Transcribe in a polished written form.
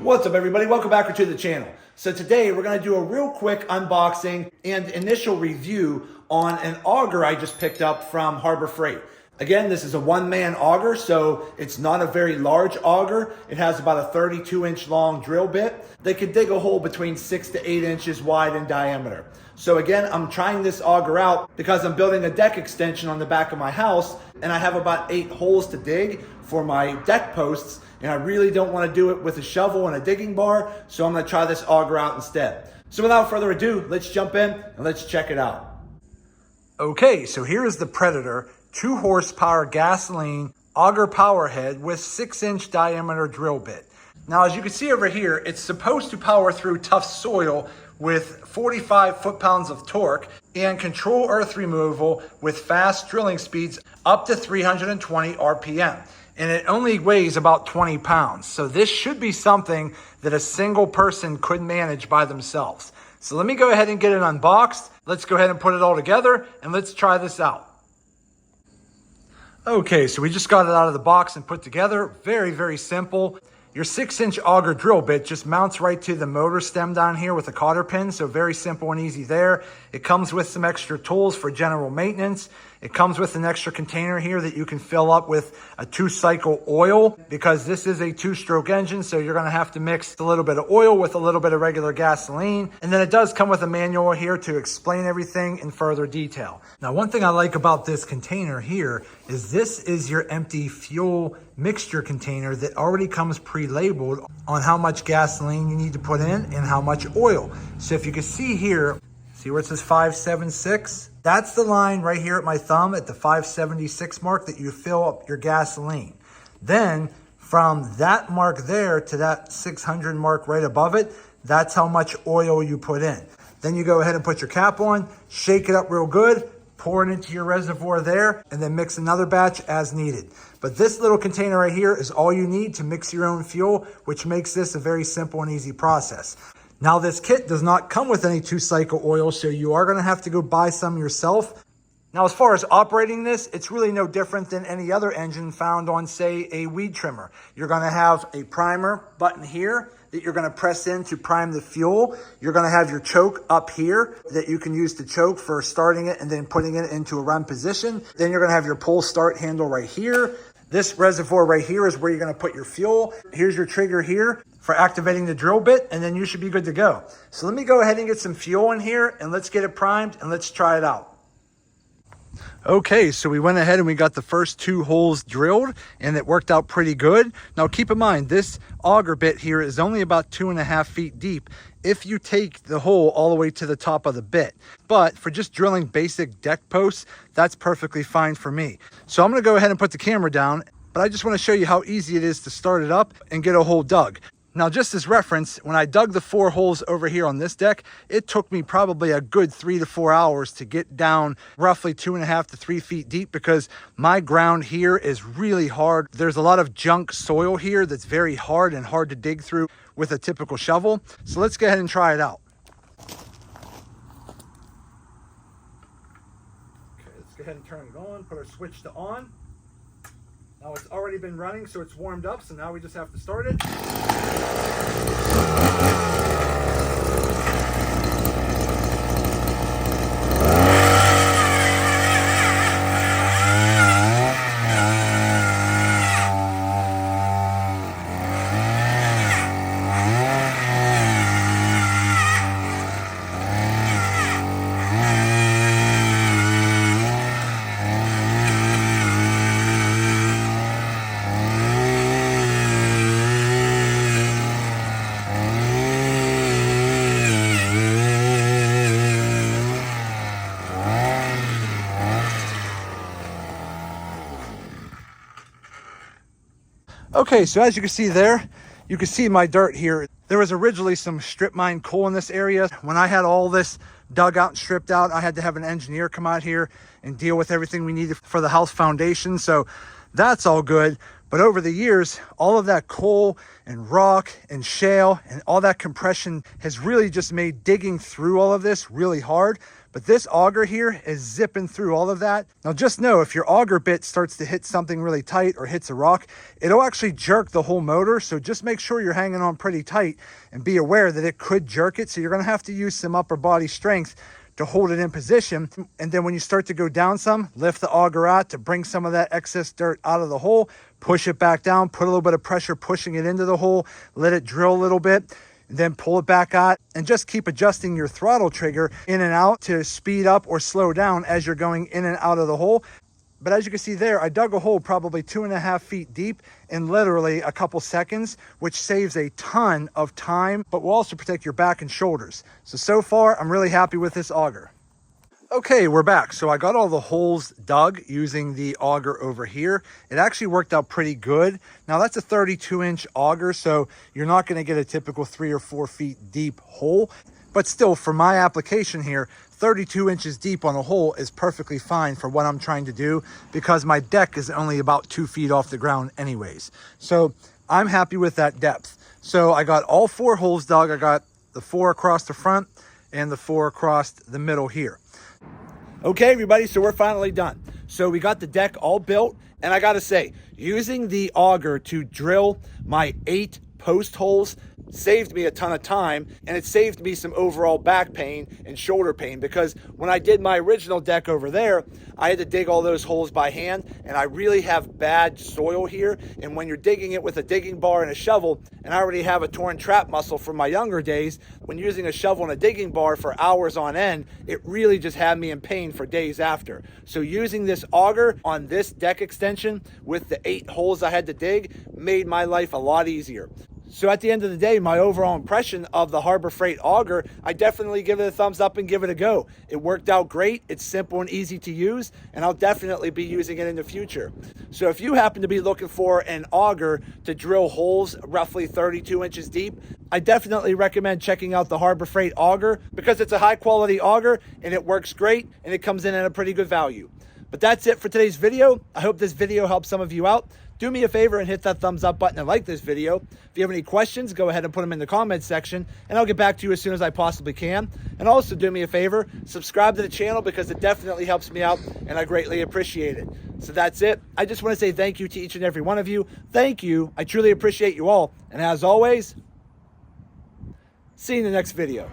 What's up, everybody? Welcome back to the channel. So today we're going to do a real quick unboxing and initial review on an auger I just picked up from Harbor Freight. Again, this is a one-man auger, so it's not a very large auger. It has about a 32-inch long drill bit. They can dig a hole between 6 to 8 inches wide in diameter. So again, I'm trying this auger out because I'm building a deck extension on the back of my house, and I have about 8 holes to dig for my deck posts, and I really don't want to do it with a shovel and a digging bar, so I'm going to try this auger out instead. So without further ado, let's jump in and let's check it out. Okay, so here is the Predator 2 horsepower gasoline auger power head with 6-inch diameter drill bit. Now, as you can see over here, it's supposed to power through tough soil with 45 foot-pounds of torque and control earth removal with fast drilling speeds up to 320 RPM. And it only weighs about 20 pounds. So this should be something that a single person could manage by themselves. So let me go ahead and get it unboxed. Let's go ahead and put it all together and let's try this out. Okay, so we just got it out of the box and put together. Very, very simple. Your 6-inch auger drill bit just mounts right to the motor stem down here with a cotter pin, so very simple and easy there. It comes with some extra tools for general maintenance. It comes with an extra container here that you can fill up with a 2-cycle oil because this is a 2-stroke engine, so you're going to have to mix a little bit of oil with a little bit of regular gasoline. And then it does come with a manual here to explain everything in further detail. Now, one thing I like about this container here is this is your empty fuel mixture container that already comes pre-labeled on how much gasoline you need to put in and how much oil. So if you can see here, see where it says 576? That's the line right here at my thumb at the 576 mark that you fill up your gasoline. Then from that mark there to that 600 mark right above it, that's how much oil you put in. Then you go ahead and put your cap on, shake it up real good, pour it into your reservoir there, and then mix another batch as needed. But this little container right here is all you need to mix your own fuel, which makes this a very simple and easy process. Now, this kit does not come with any 2-cycle oil, so you are going to have to go buy some yourself. Now, as far as operating this, it's really no different than any other engine found on, say, a weed trimmer. You're going to have a primer button here that you're going to press in to prime the fuel. You're going to have your choke up here that you can use to choke for starting it and then putting it into a run position. Then you're going to have your pull start handle right here. This reservoir right here is where you're going to put your fuel. Here's your trigger here for activating the drill bit, and then you should be good to go. So let me go ahead and get some fuel in here and let's get it primed and let's try it out. Okay, so we went ahead and we got the first 2 holes drilled and it worked out pretty good. Now keep in mind, this auger bit here is only about 2.5 feet deep if you take the hole all the way to the top of the bit. But for just drilling basic deck posts, that's perfectly fine for me. So I'm gonna go ahead and put the camera down, but I just wanna show you how easy it is to start it up and get a hole dug. Now, just as reference, when I dug the 4 holes over here on this deck, it took me probably a good 3 to 4 hours to get down roughly 2.5 to 3 feet deep because my ground here is really hard. There's a lot of junk soil here that's very hard and hard to dig through with a typical shovel. So let's go ahead and try it out. Okay, let's go ahead and turn it on, put our switch to on. Now it's already been running, so it's warmed up, so now we just have to start it. Okay, so as you can see there, you can see my dirt here. There was originally some strip mine coal in this area. When I had all this dug out and stripped out, I had to have an engineer come out here and deal with everything we needed for the house foundation. So that's all good. But over the years, all of that coal and rock and shale and all that compression has really just made digging through all of this really hard. But this auger here is zipping through all of that. Now just know, if your auger bit starts to hit something really tight or hits a rock, it'll actually jerk the whole motor. So just make sure you're hanging on pretty tight and be aware that it could jerk it. So you're gonna have to use some upper body strength to hold it in position. And then when you start to go down some, lift the auger out to bring some of that excess dirt out of the hole, push it back down, put a little bit of pressure pushing it into the hole, let it drill a little bit, then pull it back out, and just keep adjusting your throttle trigger in and out to speed up or slow down as you're going in and out of the hole. But as you can see there, I dug a hole probably 2.5 feet deep in literally a couple seconds, which saves a ton of time, but will also protect your back and shoulders. So far, I'm really happy with this auger. Okay, we're back. So I got all the holes dug using the auger over here. It actually worked out pretty good. Now that's a 32-inch auger, so you're not gonna get a typical 3 or 4 feet deep hole. But still, for my application here, 32 inches deep on a hole is perfectly fine for what I'm trying to do, because my deck is only about 2 feet off the ground anyways. So I'm happy with that depth. So I got all 4 holes dug. I got the 4 across the front and the 4 across the middle here. Okay, everybody, so we're finally done. So we got the deck all built, and I gotta say, using the auger to drill my 8 post holes saved me a ton of time, and it saved me some overall back pain and shoulder pain, because when I did my original deck over there, I had to dig all those holes by hand, and I really have bad soil here. And when you're digging it with a digging bar and a shovel, and I already have a torn trap muscle from my younger days, when using a shovel and a digging bar for hours on end, it really just had me in pain for days after. So using this auger on this deck extension with the 8 holes I had to dig made my life a lot easier. So at the end of the day, my overall impression of the Harbor Freight auger, I definitely give it a thumbs up and give it a go. It worked out great. It's simple and easy to use, and I'll definitely be using it in the future. So if you happen to be looking for an auger to drill holes roughly 32 inches deep, I definitely recommend checking out the Harbor Freight auger, because it's a high quality auger and it works great, and it comes in at a pretty good value. But that's it for today's video. I hope this video helps some of you out. Do me a favor and hit that thumbs up button and like this video. If you have any questions, go ahead and put them in the comments section, and I'll get back to you as soon as I possibly can. And also do me a favor, subscribe to the channel, because it definitely helps me out and I greatly appreciate it. So that's it. I just want to say thank you to each and every one of you. Thank you. I truly appreciate you all. And as always, see you in the next video.